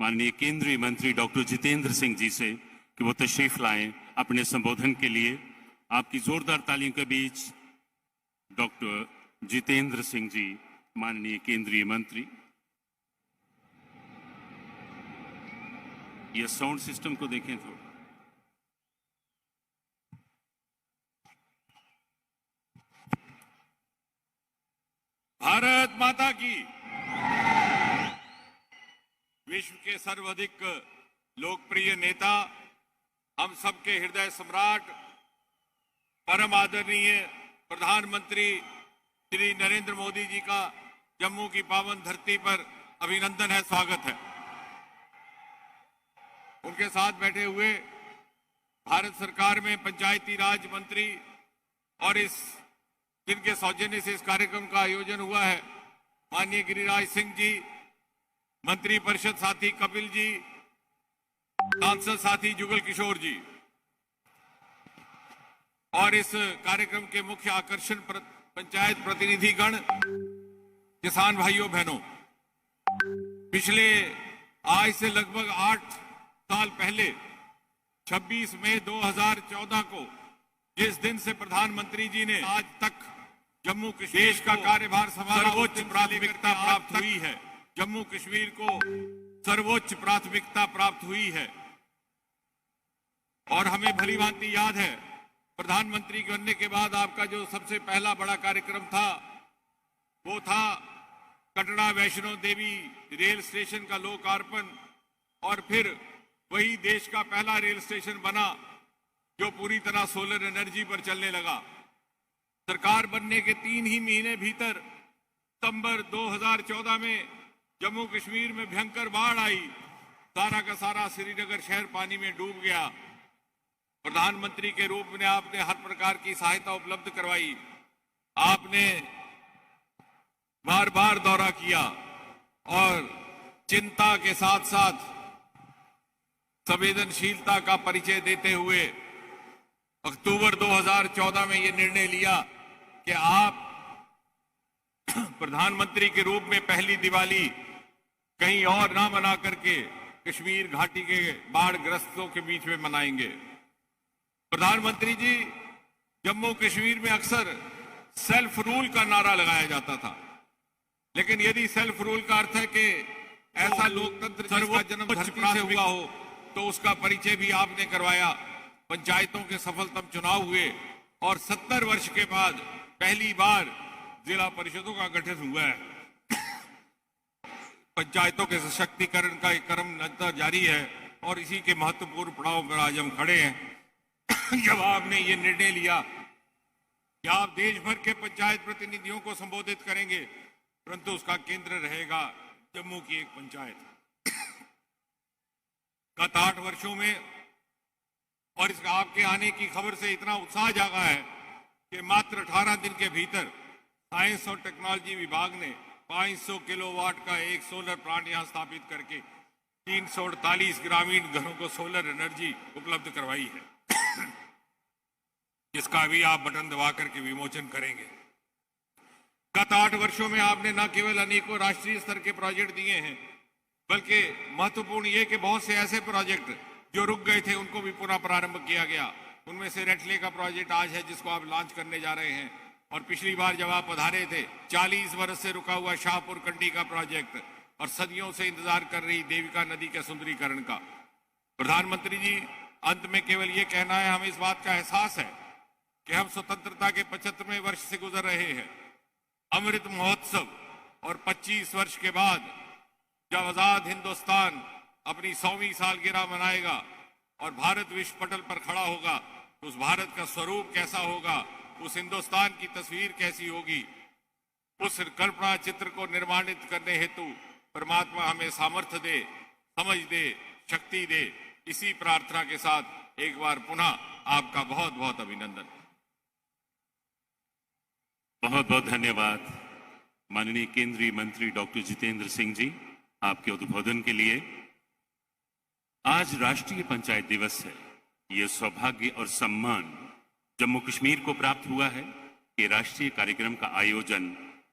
माननीय केंद्रीय मंत्री डॉक्टर जितेंद्र सिंह जी से कि वो तशरीफ लाएं अपने संबोधन के लिए। आपकी जोरदार तालियों के बीच डॉक्टर जितेंद्र सिंह जी, माननीय केंद्रीय मंत्री। ये साउंड सिस्टम को देखें थोड़ा। भारत माता की। विश्व के सर्वाधिक लोकप्रिय नेता, हम सबके हृदय सम्राट, परम आदरणीय प्रधानमंत्री श्री नरेंद्र मोदी जी का जम्मू की पावन धरती पर अभिनंदन है, स्वागत है। उनके साथ बैठे हुए भारत सरकार में पंचायती राज मंत्री और इस जिनके सौजन्य से इस कार्यक्रम का आयोजन हुआ है, माननीय गिरिराज सिंह जी, मंत्री परिषद साथी कपिल जी, सांसद साथी जुगल किशोर जी, और इस कार्यक्रम के मुख्य आकर्षण पंचायत प्रतिनिधिगण, किसान भाइयों बहनों। पिछले आज से लगभग 8 साल पहले 26 मई 2014 को जिस दिन से प्रधानमंत्री जी ने आज तक जम्मू कश्मीर देश का कार्यभार संभाला, सर्वोच्च प्राथमिकता प्राप्त हुई है। जम्मू कश्मीर को सर्वोच्च प्राथमिकता प्राप्त हुई है और हमें भली भांति याद है, प्रधानमंत्री बनने के बाद आपका जो सबसे पहला बड़ा कार्यक्रम था वो था कटरा वैष्णो देवी रेल स्टेशन का लोकार्पण, और फिर वही देश का पहला रेल स्टेशन बना जो पूरी तरह सोलर एनर्जी पर चलने लगा। सरकार बनने के 3 ही महीने भीतर सितंबर 2014 में जम्मू कश्मीर में भयंकर बाढ़ आई, सारा का सारा श्रीनगर शहर पानी में डूब गया। प्रधानमंत्री के रूप में आपने हर प्रकार की सहायता उपलब्ध करवाई, आपने बार बार दौरा किया और चिंता के साथ साथ संवेदनशीलता का परिचय देते हुए अक्टूबर 2014 में यह निर्णय लिया कि आप प्रधानमंत्री के रूप में पहली दिवाली कहीं और ना मना करके कश्मीर घाटी के बाढ़ ग्रस्तों के बीच में मनाएंगे। प्रधानमंत्री जी, जम्मू कश्मीर में अक्सर सेल्फ रूल का नारा लगाया जाता था, लेकिन यदि सेल्फ रूल का अर्थ है कि ऐसा लोकतंत्र जिसका जन्म धरती से हुआ हो, तो उसका परिचय भी आपने करवाया। पंचायतों के सफलतम चुनाव हुए और 70 वर्ष के बाद पहली बार जिला परिषदों का गठन हुआ है। पंचायतों के सशक्तिकरण का एक क्रम निरंतर जारी है और इसी के महत्वपूर्ण पड़ाव पर आज हम खड़े हैं। जब आपने ये निर्णय लिया कि आप देश भर के पंचायत प्रतिनिधियों को संबोधित करेंगे, परंतु उसका केंद्र रहेगा जम्मू की एक पंचायत। गत 8 वर्षों में और इस आपके आने की खबर से इतना उत्साह जागा है कि मात्र 18 दिन के भीतर साइंस और टेक्नोलॉजी विभाग ने 500 किलोवाट का एक सोलर प्लांट यहां स्थापित करके 348 ग्रामीण घरों को सोलर एनर्जी उपलब्ध करवाई है, जिसका भी आप बटन दबा करके विमोचन करेंगे। गत 8 वर्षों में आपने न केवल अनेकों राष्ट्रीय स्तर के प्रोजेक्ट दिए हैं, बल्कि महत्वपूर्ण ये कि बहुत से ऐसे प्रोजेक्ट जो रुक गए थे उनको भी पुनः प्रारंभ किया गया। उनमें से रेटले का प्रोजेक्ट आज है जिसको आप लॉन्च करने जा रहे हैं, और पिछली बार जब आप पधारे थे 40 वर्ष से रुका हुआ शाहपुर कंडी का प्रोजेक्ट और सदियों से इंतजार कर रही देविका नदी के सुंदरीकरण का। प्रधानमंत्री जी, अंत में केवल ये कहना है, हमें इस बात का एहसास है कि हम स्वतंत्रता के 75वें वर्ष से गुजर रहे हैं। अमृत महोत्सव और 25 वर्ष के बाद जब आजाद हिंदुस्तान अपनी 100वीं सालगिरह मनाएगा और भारत विश्व पटल पर खड़ा होगा, तो उस भारत का स्वरूप कैसा होगा, उस हिंदुस्तान की तस्वीर कैसी होगी, उस कल्पना चित्र को निर्माणित करने हेतु परमात्मा हमें सामर्थ्य दे, समझ दे, शक्ति दे। इसी प्रार्थना के साथ एक बार पुनः आपका बहुत बहुत अभिनंदन। बहुत बहुत धन्यवाद माननीय केंद्रीय मंत्री डॉक्टर जितेंद्र सिंह जी, आपके उद्बोधन के लिए। आज राष्ट्रीय पंचायत दिवस है। ये सौभाग्य और सम्मान जम्मू कश्मीर को प्राप्त हुआ है कि राष्ट्रीय कार्यक्रम का आयोजन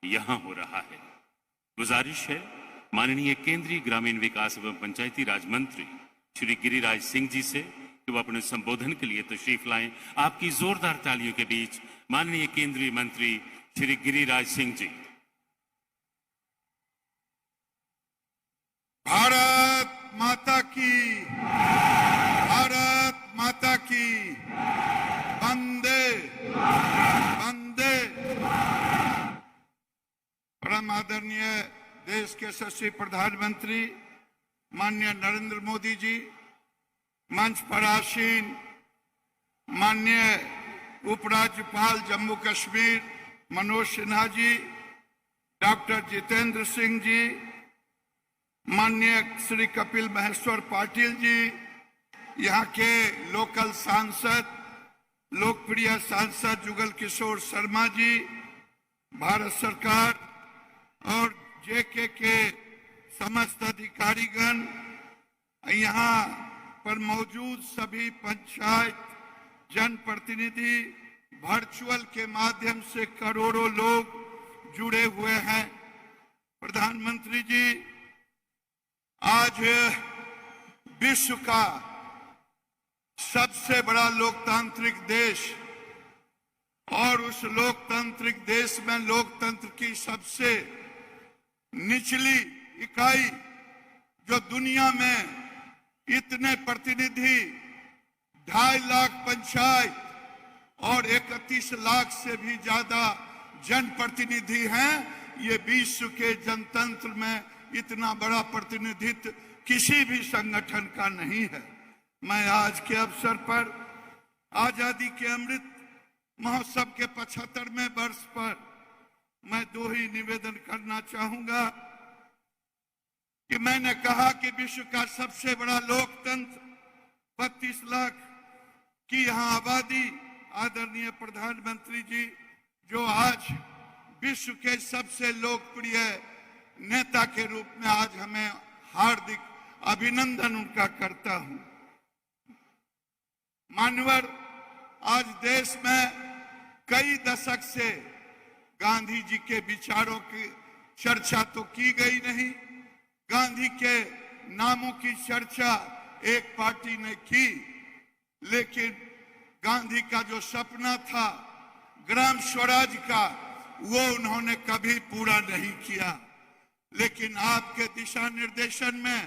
यहां हो रहा है। गुजारिश है माननीय केंद्रीय ग्रामीण विकास एवं पंचायती राज मंत्री श्री गिरिराज सिंह जी से कि वो अपने संबोधन के लिए तशरीफ लाएं। आपकी जोरदार तालियों के बीच माननीय केंद्रीय मंत्री श्री गिरिराज सिंह जी। भारत माता की, भारत माता की, वंदे वंदे। परम आदरणीय देश के यशस्वी प्रधानमंत्री माननीय नरेंद्र मोदी जी, मंच पर आसीन माननीय उपराज्यपाल जम्मू कश्मीर मनोज सिन्हा जी, डॉक्टर जितेंद्र सिंह जी, माननीय श्री कपिल महेश्वर पाटिल जी, यहाँ के लोकल सांसद लोकप्रिय सांसद जुगल किशोर शर्मा जी, भारत सरकार और जेके के समस्त अधिकारीगण, यहाँ पर मौजूद सभी पंचायत जनप्रतिनिधि, वर्चुअल के माध्यम से करोड़ों लोग जुड़े हुए हैं। प्रधानमंत्री जी, आज विश्व का सबसे बड़ा लोकतांत्रिक देश और उस लोकतांत्रिक देश में लोकतंत्र की सबसे निचली इकाई जो दुनिया में इतने प्रतिनिधि 2.5 लाख पंचायत और 31 लाख से भी ज्यादा जनप्रतिनिधि हैं, ये विश्व के जनतंत्र में इतना बड़ा प्रतिनिधित्व किसी भी संगठन का नहीं है। मैं आज के अवसर पर आजादी के अमृत महोत्सव के 75वें वर्ष पर मैं 2 ही निवेदन करना चाहूंगा कि मैंने कहा कि विश्व का सबसे बड़ा लोकतंत्र 32 लाख की यहाँ आबादी, आदरणीय प्रधानमंत्री जी, जो आज विश्व के सबसे लोकप्रिय नेता के रूप में आज हमें हार्दिक अभिनंदन उनका करता हूं। मान्यवर, आज देश में कई दशक से गांधी जी के विचारों की चर्चा तो की गई नहीं, गांधी के नामों की चर्चा एक पार्टी ने की, लेकिन गांधी का जो सपना था ग्राम स्वराज का, वो उन्होंने कभी पूरा नहीं किया। लेकिन आपके दिशा निर्देशन में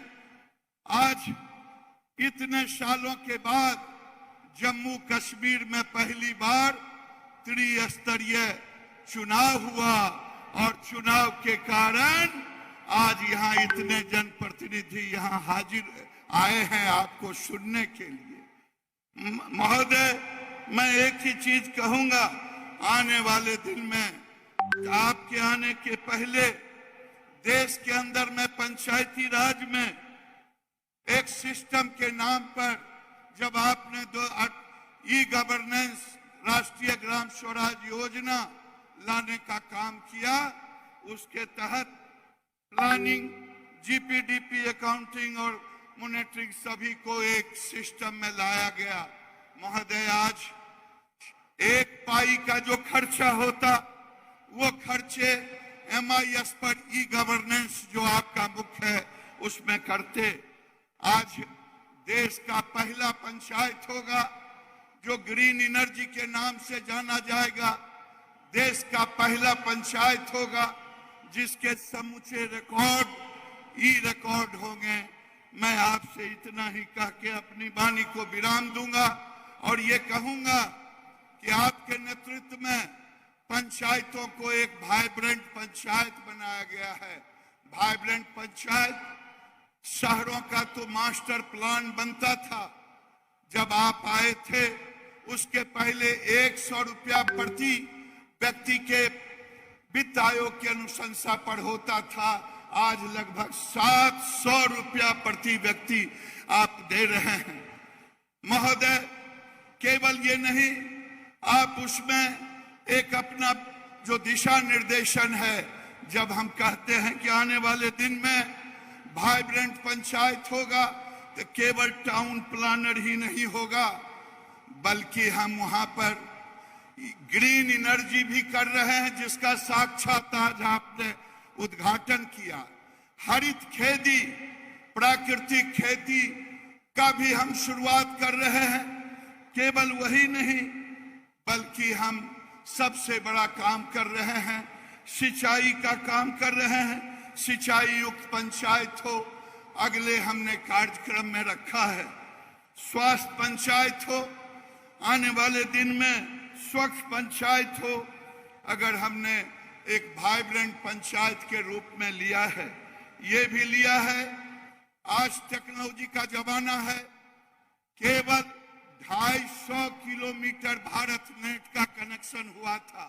आज इतने सालों के बाद जम्मू कश्मीर में पहली बार त्रिस्तरीय चुनाव हुआ और चुनाव के कारण आज यहाँ इतने जनप्रतिनिधि यहाँ हाजिर आए हैं आपको सुनने के लिए। महोदय, मैं एक ही चीज कहूंगा, आने वाले दिन में आपके आने के पहले देश के अंदर में पंचायती राज में एक सिस्टम के नाम पर जब आपने ई गवर्नेंस राष्ट्रीय ग्राम स्वराज योजना लाने का काम किया, उसके तहत प्लानिंग, जीपीडीपी, अकाउंटिंग और मॉनिटरिंग सभी को एक सिस्टम में लाया गया। महोदय, आज 1 पाई का जो खर्चा होता, वो खर्चे MIS पर ई गवर्नेंस जो आपका मुख्य है उसमें करते। आज देश का पहला पंचायत होगा जो ग्रीन एनर्जी के नाम से जाना जाएगा, देश का पहला पंचायत होगा जिसके समूचे रिकॉर्ड ई रिकॉर्ड होंगे। मैं आपसे इतना ही कह के अपनी वाणी को विराम दूंगा और ये कहूंगा कि आपके नेतृत्व में पंचायतों को एक वाइब्रेंट पंचायत बनाया गया है। वाइब्रेंट पंचायत शहरों का तो मास्टर प्लान बनता था, जब आप आए थे उसके पहले 100 रुपया प्रति व्यक्ति के वित्त आयोग की अनुशंसा पर होता था, आज लगभग 700 रुपया प्रति व्यक्ति आप दे रहे हैं। महोदय, केवल ये नहीं, आप उसमें एक अपना जो दिशा निर्देशन है, जब हम कहते हैं कि आने वाले दिन में वाइब्रेंट पंचायत होगा, तो केवल टाउन प्लानर ही नहीं होगा, बल्कि हम वहां पर ग्रीन एनर्जी भी कर रहे हैं, जिसका साक्षात आज आपने उद्घाटन किया। हरित खेती, प्राकृतिक खेती का भी हम शुरुआत कर रहे हैं। केवल वही नहीं बल्कि हम सबसे बड़ा काम कर रहे हैं, सिंचाई का काम कर रहे हैं। सिंचाई युक्त पंचायत हो, अगले हमने कार्यक्रम में रखा है। स्वास्थ्य पंचायत हो, आने वाले दिन में स्वच्छ पंचायत हो, अगर हमने एक वाइब्रेंट पंचायत के रूप में लिया है, ये भी लिया है। आज टेक्नोलॉजी का जमाना है। केवल 250 किलोमीटर भारत नेट का कनेक्शन हुआ था,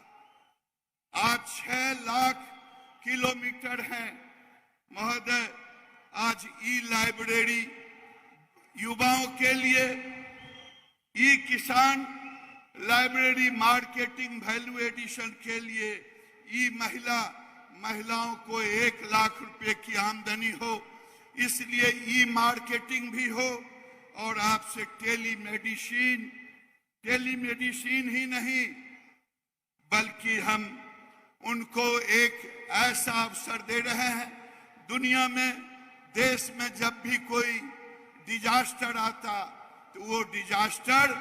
आज 6 लाख किलोमीटर है। महोदय, आज ई लाइब्रेरी युवाओं के लिए, ई किसान लाइब्रेरी मार्केटिंग वैल्यू एडिशन के लिए, ई महिलाओं को 1 लाख रुपए की आमदनी हो, इसलिए ई मार्केटिंग भी हो। और आपसे टेलीमेडिसिन ही नहीं बल्कि हम उनको एक ऐसा अवसर दे रहे हैं। दुनिया में, देश में जब भी कोई डिजास्टर आता तो वो डिजास्टर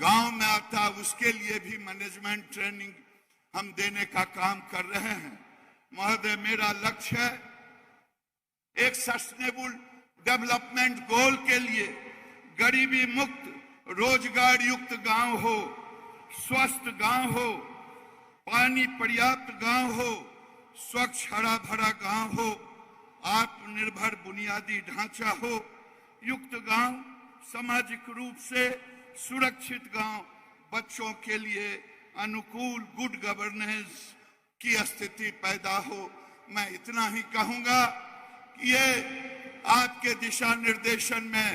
गांव में आता, उसके लिए भी मैनेजमेंट ट्रेनिंग हम देने का काम कर रहे हैं। महोदय, मेरा लक्ष्य है एक सस्टेनेबल डेवलपमेंट गोल के लिए गरीबी मुक्त, रोजगार युक्त गांव हो, स्वस्थ गांव हो, पानी पर्याप्त गांव हो, स्वच्छ हरा भरा गांव हो, आत्मनिर्भर बुनियादी ढांचा हो, युक्त गांव, सामाजिक रूप से सुरक्षित गांव, बच्चों के लिए अनुकूल गुड गवर्नेंस की स्थिति पैदा हो। मैं इतना ही कहूंगा कि ये आपके दिशा निर्देशन में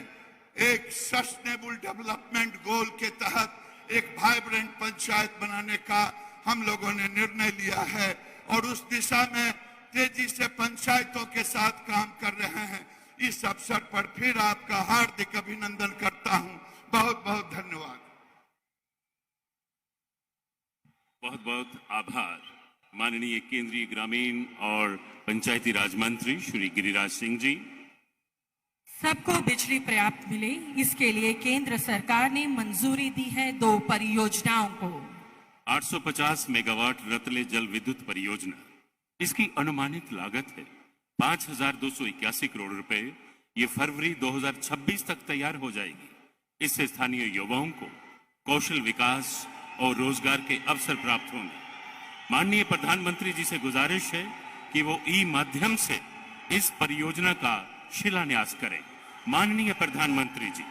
एक सस्टेनेबल डेवलपमेंट गोल के तहत एक वाइब्रेंट पंचायत बनाने का हम लोगों ने निर्णय लिया है और उस दिशा में तेजी से पंचायतों के साथ काम कर रहे हैं। इस अवसर पर फिर आपका हार्दिक अभिनंदन करता हूं। बहुत बहुत धन्यवाद। बहुत बहुत आभार माननीय केंद्रीय ग्रामीण और पंचायती राज मंत्री श्री गिरिराज सिंह जी। सबको बिजली पर्याप्त मिले, इसके लिए केंद्र सरकार ने मंजूरी दी है 2 परियोजनाओं को। 850 मेगावाट रतले जल विद्युत परियोजना, इसकी अनुमानित लागत है 5,281 करोड़ रुपए। ये फरवरी 2026 तक तैयार हो जाएगी। इससे स्थानीय युवाओं को कौशल विकास और रोजगार के अवसर प्राप्त होंगे। माननीय प्रधानमंत्री जी से गुजारिश है कि वो ई माध्यम से इस परियोजना का शिलान्यास करें। माननीय प्रधानमंत्री जी।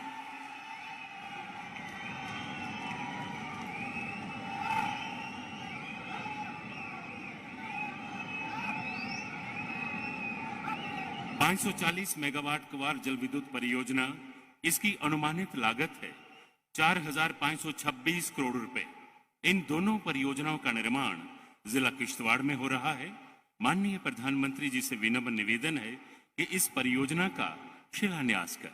(540 मेगावाट क्वार जल विद्युत परियोजना, इसकी अनुमानित लागत है 4,526 करोड़ रुपए। इन दोनों परियोजनाओं का निर्माण जिला किश्तवाड़ में हो रहा है। माननीय प्रधानमंत्री जी से विनम्र निवेदन है कि इस परियोजना का शिलान्यास कर।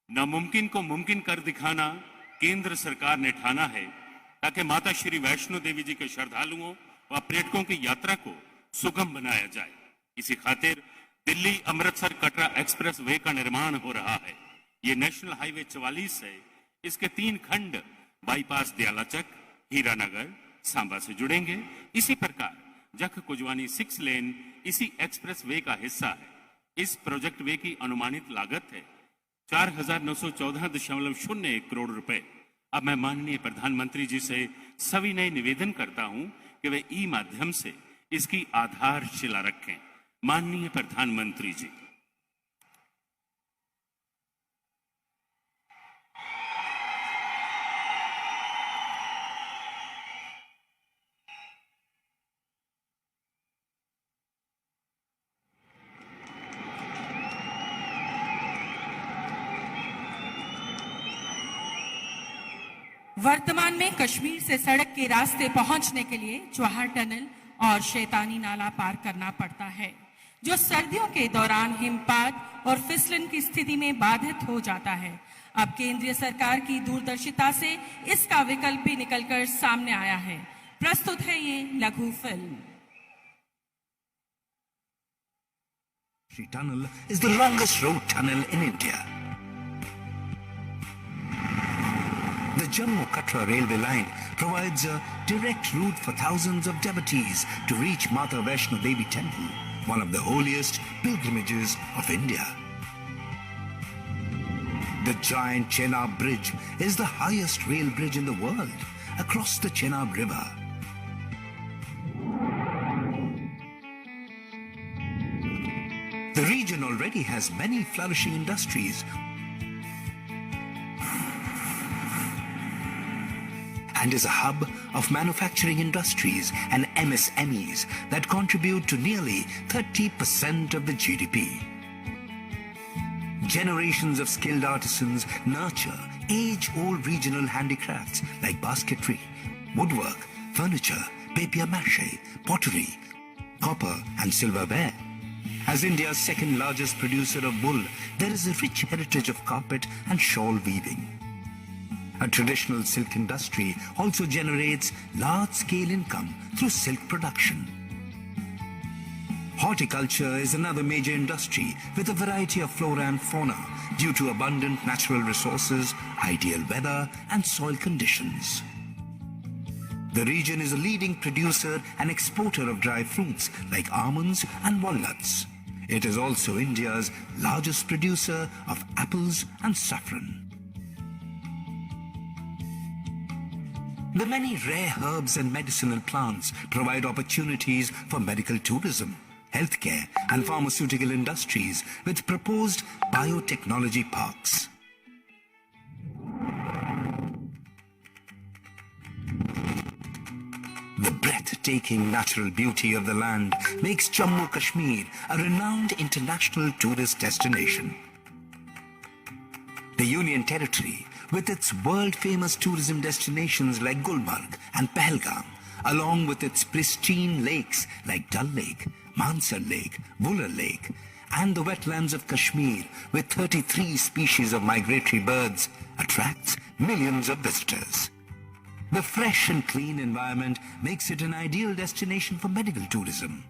नामुमकिन को मुमकिन कर दिखाना केंद्र सरकार ने ठाना है, ताकि माता श्री वैष्णो देवी जी के श्रद्धालुओं व पर्यटकों की यात्रा को सुगम बनाया जाए। इसी खातिर दिल्ली अमृतसर कटरा एक्सप्रेस वे का निर्माण हो रहा है। ये नेशनल हाईवे 44 है। इसके 3 खंड बाईपास दयालाचक, हीरानगर, सांबा से जुड़ेंगे। इसी प्रकार जख कुजवानी 6 लेन इसी एक्सप्रेस वे का हिस्सा है। इस प्रोजेक्ट वे की अनुमानित लागत है 4,914.01 करोड़ रुपए। अब मैं माननीय प्रधानमंत्री जी से सविनय निवेदन करता हूं कि वे ई माध्यम से इसकी आधारशिला रखें। माननीय प्रधानमंत्री जी। वर्तमान में कश्मीर से सड़क के रास्ते पहुंचने के लिए जवाहर टनल और शैतानी नाला पार करना पड़ता है, जो सर्दियों के दौरान हिमपात और फिसलन की स्थिति में बाधित हो जाता है। अब केंद्रीय सरकार की दूरदर्शिता से इसका विकल्प भी निकलकर सामने आया है। प्रस्तुत है ये लघु film. Sri Tunnel is the longest road tunnel in India. The Jammu-Katra railway line provides a direct route for thousands of devotees to reach Mata Vaishno Devi Temple, one of the holiest pilgrimages of India. The giant Chenab Bridge is the highest rail bridge in the world across the Chenab River. The region already has many flourishing industries and is a hub of manufacturing industries and MSMEs that contribute to nearly 30% of the GDP. Generations of skilled artisans nurture age-old regional handicrafts like basketry, woodwork, furniture, papier-mâché, pottery, copper and silverware. As India's second largest producer of wool, there is a rich heritage of carpet and shawl weaving. A traditional silk industry also generates large-scale income through silk production. Horticulture is another major industry with a variety of flora and fauna due to abundant natural resources, ideal weather and soil conditions. The region is a leading producer and exporter of dry fruits like almonds and walnuts. It is also India's largest producer of apples and saffron. The many rare herbs and medicinal plants provide opportunities for medical tourism, healthcare and pharmaceutical industries with proposed biotechnology parks. The breathtaking natural beauty of the land makes Jammu Kashmir a renowned international tourist destination. The Union Territory, with its world-famous tourism destinations like Gulmarg and Pahalgam, along with its pristine lakes like Dal Lake, Mansar Lake, Vular Lake, and the wetlands of Kashmir with 33 species of migratory birds, attracts millions of visitors. The fresh and clean environment makes it an ideal destination for medical tourism.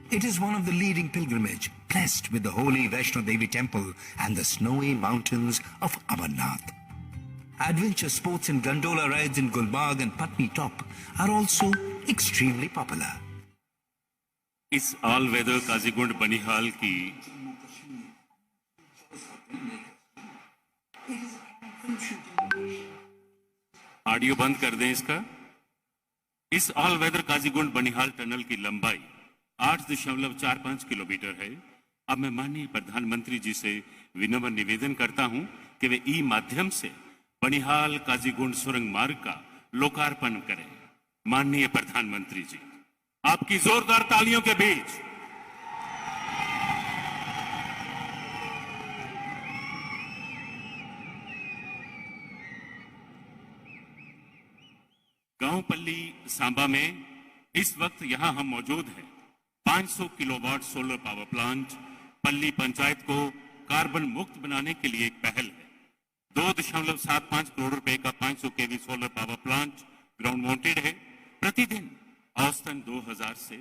It is one of the leading pilgrimage, blessed with the holy Vaishno Devi temple and the snowy mountains of Amarnath. Adventure sports and gondola rides in Gulmarg and Patni Top are also extremely popular. इस all weather Qazigund Banihal की audio बंद कर दें इसका। इस all weather Qazigund Banihal tunnel की लंबाई 8.45 kilometre है। अब मैं माननीय प्रधानमंत्री जी से विनम्र निवेदन करता हूं कि वे ई माध्यम से बनिहाल काजीगुंड सुरंग मार्ग का लोकार्पण करें। माननीय प्रधानमंत्री जी, आपकी जोरदार तालियों के बीच गांव पल्ली सांबा में इस वक्त यहां हम मौजूद हैं। 500 किलोवाट सोलर पावर प्लांट पल्ली पंचायत को कार्बन मुक्त बनाने के लिए एक पहल है। 2.75 करोड़ रुपए का 500 KV solar power plant ground mounted है। प्रतिदिन औसतन 2000 से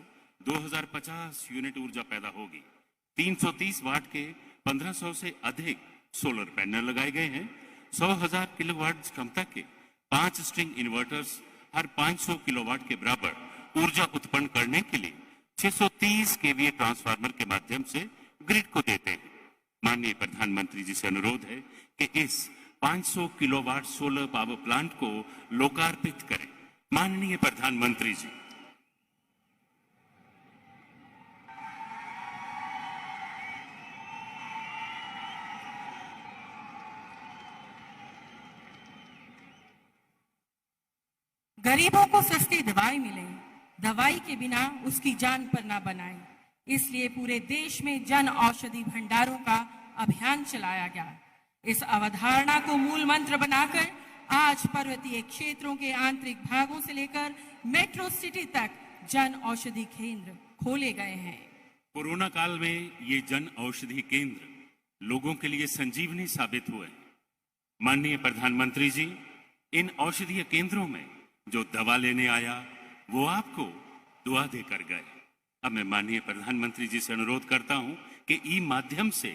2050 यूनिट ऊर्जा पैदा होगी। 330 वाट के 1500 से अधिक सोलर पैनल लगाए गए हैं। 100,000 किलोवाट क्षमता के 5 स्ट्रिंग इन्वर्टर्स हर 500 किलोवाट के बराबर ऊर्जा उत्पन्न करने के लिए 630 केवीए ट्रांसफार्मर के माध्यम से ग्रिड को देते हैं। माननीय प्रधानमंत्री जी से अनुरोध है कि इस 500 किलोवाट सोलर पावर प्लांट को लोकार्पित करें। माननीय प्रधानमंत्री जी, गरीबों को सस्ती दवाई मिले, दवाई के बिना उसकी जान पर ना बनाए, इसलिए पूरे देश में जन औषधि भंडारों का अभियान चलाया गया। इस अवधारणा को मूल मंत्र बनाकर आज पर्वतीय क्षेत्रों के आंतरिक भागों से लेकर मेट्रो सिटी तक जन औषधि केंद्र खोले गए हैं। कोरोना काल में ये जन औषधि केंद्र लोगों के लिए संजीवनी साबित हुए। माननीय प्रधानमंत्री जी, इन औषधीय केंद्रों में जो दवा लेने आया वो आपको दुआ देकर गए। अब मैं माननीय प्रधानमंत्री जी से अनुरोध करता हूं कि ई माध्यम से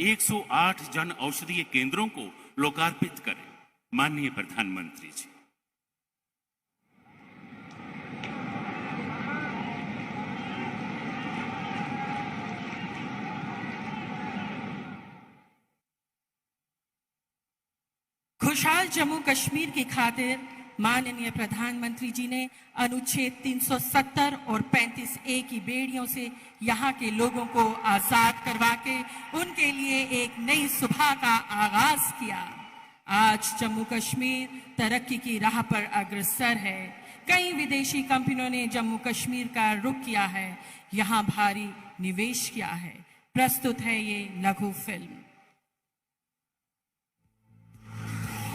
108 जन औषधीय केंद्रों को लोकार्पित करें। माननीय प्रधानमंत्री जी। खुशहाल जम्मू कश्मीर की खातिर माननीय प्रधानमंत्री जी ने अनुच्छेद 370 और 35A की बेड़ियों से यहाँ के लोगों को आजाद करवा के उनके लिए एक नई सुबह का आगाज किया। आज जम्मू कश्मीर तरक्की की राह पर अग्रसर है। कई विदेशी कंपनियों ने जम्मू कश्मीर का रुख किया है, यहाँ भारी निवेश किया है। प्रस्तुत है ये लघु film.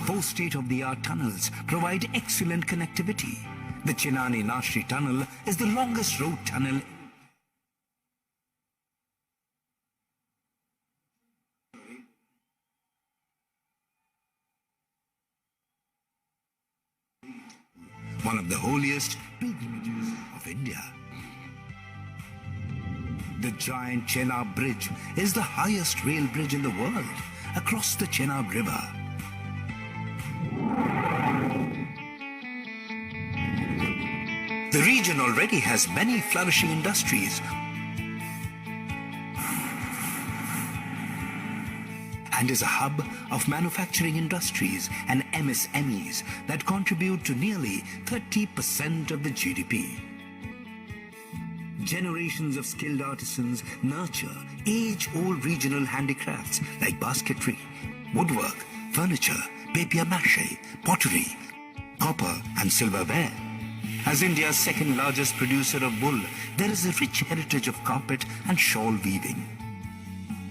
Four state-of-the-art tunnels provide excellent connectivity. The Chenani-Nashri tunnel is the longest road tunnel. One of the holiest pilgrimages of India. The giant Chenab Bridge is the highest rail bridge in the world across the Chenab River. The region already has many flourishing industries and is a hub of manufacturing industries and MSMEs that contribute to nearly 30% of the GDP. Generations of skilled artisans nurture age-old regional handicrafts like basketry, woodwork, furniture, papier-mâché, pottery, copper and silverware. As India's second largest producer of wool, there is a rich heritage of carpet and shawl weaving.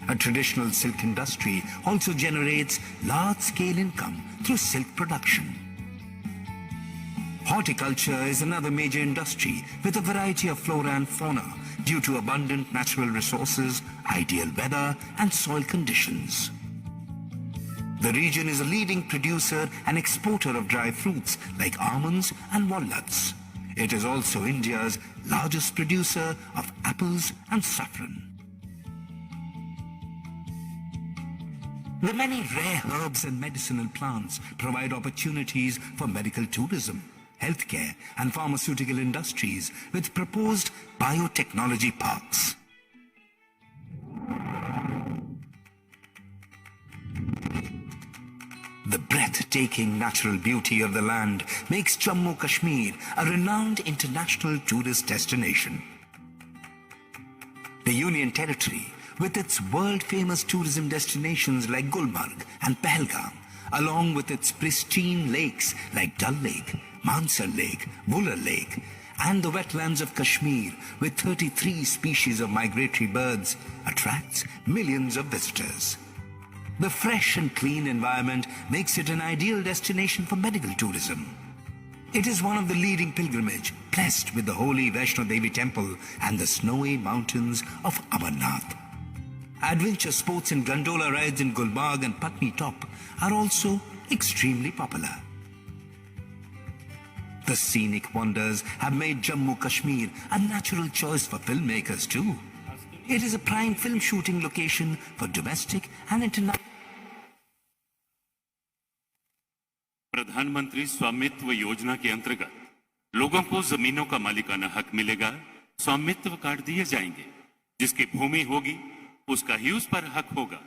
A traditional silk industry also generates large-scale income through silk production. Horticulture is another major industry with a variety of flora and fauna due to abundant natural resources, ideal weather and soil conditions. The region is a leading producer and exporter of dry fruits like almonds and walnuts. It is also India's largest producer of apples and saffron. The many rare herbs and medicinal plants provide opportunities for medical tourism, healthcare and pharmaceutical industries with proposed biotechnology parks. The breathtaking natural beauty of the land makes Jammu Kashmir a renowned international tourist destination. The Union Territory, with its world-famous tourism destinations like Gulmarg and Pahalgam, along with its pristine lakes like Dal Lake, Mansar Lake, Buller Lake, and the wetlands of Kashmir with 33 species of migratory birds, attracts millions of visitors. The fresh and clean environment makes it an ideal destination for medical tourism. It is one of the leading pilgrimage, blessed with the holy Vaishno Devi temple and the snowy mountains of Amarnath. Adventure sports and gondola rides in Gulmarg and Patni Top are also extremely popular. The scenic wonders have made Jammu Kashmir a natural choice for filmmakers too. It is a prime film shooting location for domestic and international. प्रधानमंत्री स्वामित्व योजना के अंतर्गत लोगों को जमीनों का मालिकाना हक मिलेगा। स्वामित्व कार्ड दिए जाएंगे। जिसकी भूमि होगी उसका ही उस पर हक होगा।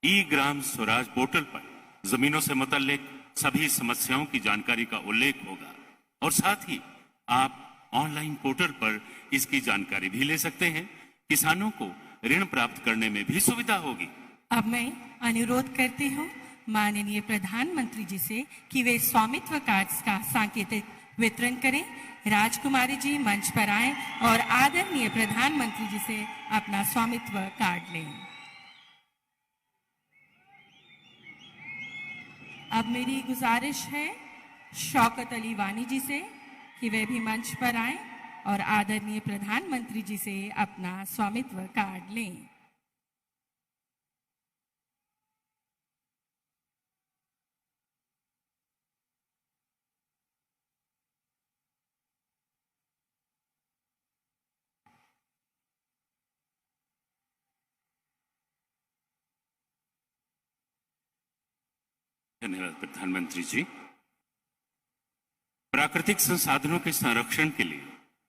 ई ग्राम स्वराज पोर्टल पर जमीनों से मुतल्लिक सभी समस्याओं की जानकारी का उल्लेख होगा और साथ ही आप ऑनलाइन पोर्टल पर इसकी जानकारी भी ले सकते हैं। किसानों को ऋण प्राप्त करने में भी सुविधा होगी। अब मैं अनुरोध करती हूँ माननीय प्रधानमंत्री जी से कि वे स्वामित्व कार्ड का सांकेतिक वितरण करें। राजकुमारी जी मंच पर आएं और आदरणीय प्रधानमंत्री जी से अपना स्वामित्व कार्ड लें। अब मेरी गुजारिश है शौकत अली वानी जी से कि वे भी मंच पर आएं और आदरणीय प्रधानमंत्री जी से अपना स्वामित्व कार्ड लें। धन्यवाद प्रधानमंत्री जी। प्राकृतिक संसाधनों के संरक्षण के लिए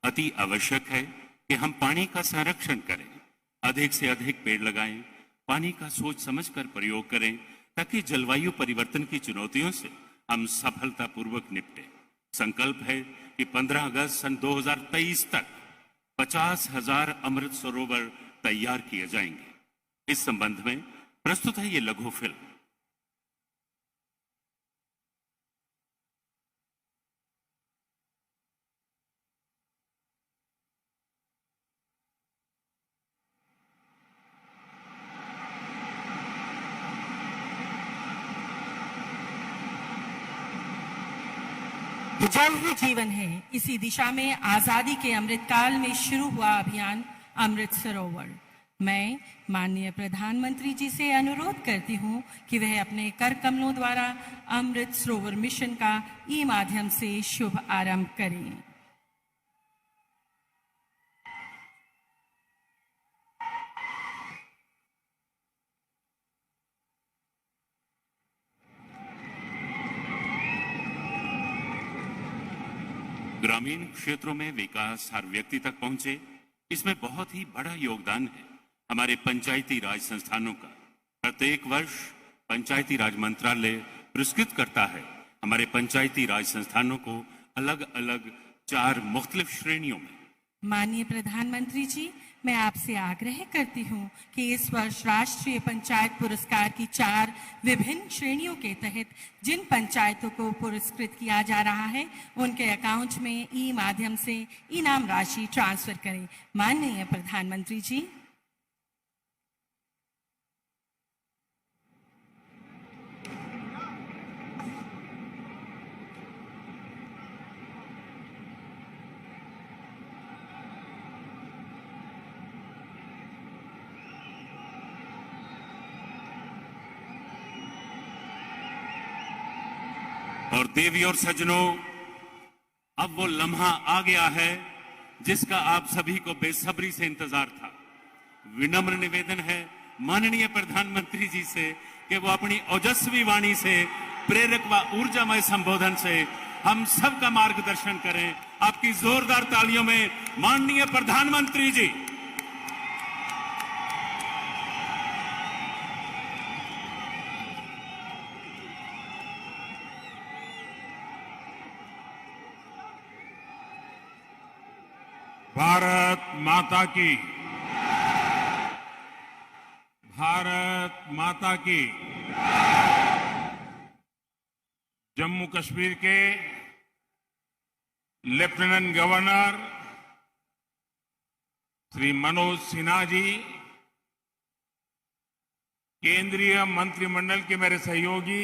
अति आवश्यक है कि हम पानी का संरक्षण करें, अधिक से अधिक पेड़ लगाएं, पानी का सोच समझकर प्रयोग करें ताकि जलवायु परिवर्तन की चुनौतियों से हम सफलतापूर्वक निपटें। संकल्प है कि 15 अगस्त सन 2023 तक 50,000 अमृत सरोवर तैयार किए जाएंगे। इस संबंध में प्रस्तुत है ये लघु फिल्म। जल ही जीवन है। इसी दिशा में आजादी के अमृतकाल में शुरू हुआ अभियान अमृत सरोवर। मैं माननीय प्रधानमंत्री जी से अनुरोध करती हूं कि वह अपने कर कमलों द्वारा अमृत सरोवर मिशन का ई माध्यम से शुभ आरंभ करें। ग्रामीण क्षेत्रों में विकास हर व्यक्ति तक पहुंचे, इसमें बहुत ही बड़ा योगदान है हमारे पंचायती राज संस्थानों का। प्रत्येक वर्ष पंचायती राज मंत्रालय पुरस्कृत करता है हमारे पंचायती राज संस्थानों को अलग अलग 4 मुख्तलिफ श्रेणियों में। माननीय प्रधानमंत्री जी, मैं आपसे आग्रह करती हूं कि इस वर्ष राष्ट्रीय पंचायत पुरस्कार की 4 विभिन्न श्रेणियों के तहत जिन पंचायतों को पुरस्कृत किया जा रहा है उनके अकाउंट में ई माध्यम से इनाम राशि ट्रांसफर करें। माननीय प्रधानमंत्री जी। और देवी और सज्जनों, अब वो लम्हा आ गया है जिसका आप सभी को बेसब्री से इंतजार था। विनम्र निवेदन है माननीय प्रधानमंत्री जी से कि वो अपनी ओजस्वी वाणी से, प्रेरक व ऊर्जामय संबोधन से हम सबका मार्गदर्शन करें। आपकी जोरदार तालियों में माननीय प्रधानमंत्री जी। भारत माता की, भारत माता की। जम्मू कश्मीर के लेफ्टिनेंट गवर्नर श्री मनोज सिन्हा जी, केंद्रीय मंत्रिमंडल के मेरे सहयोगी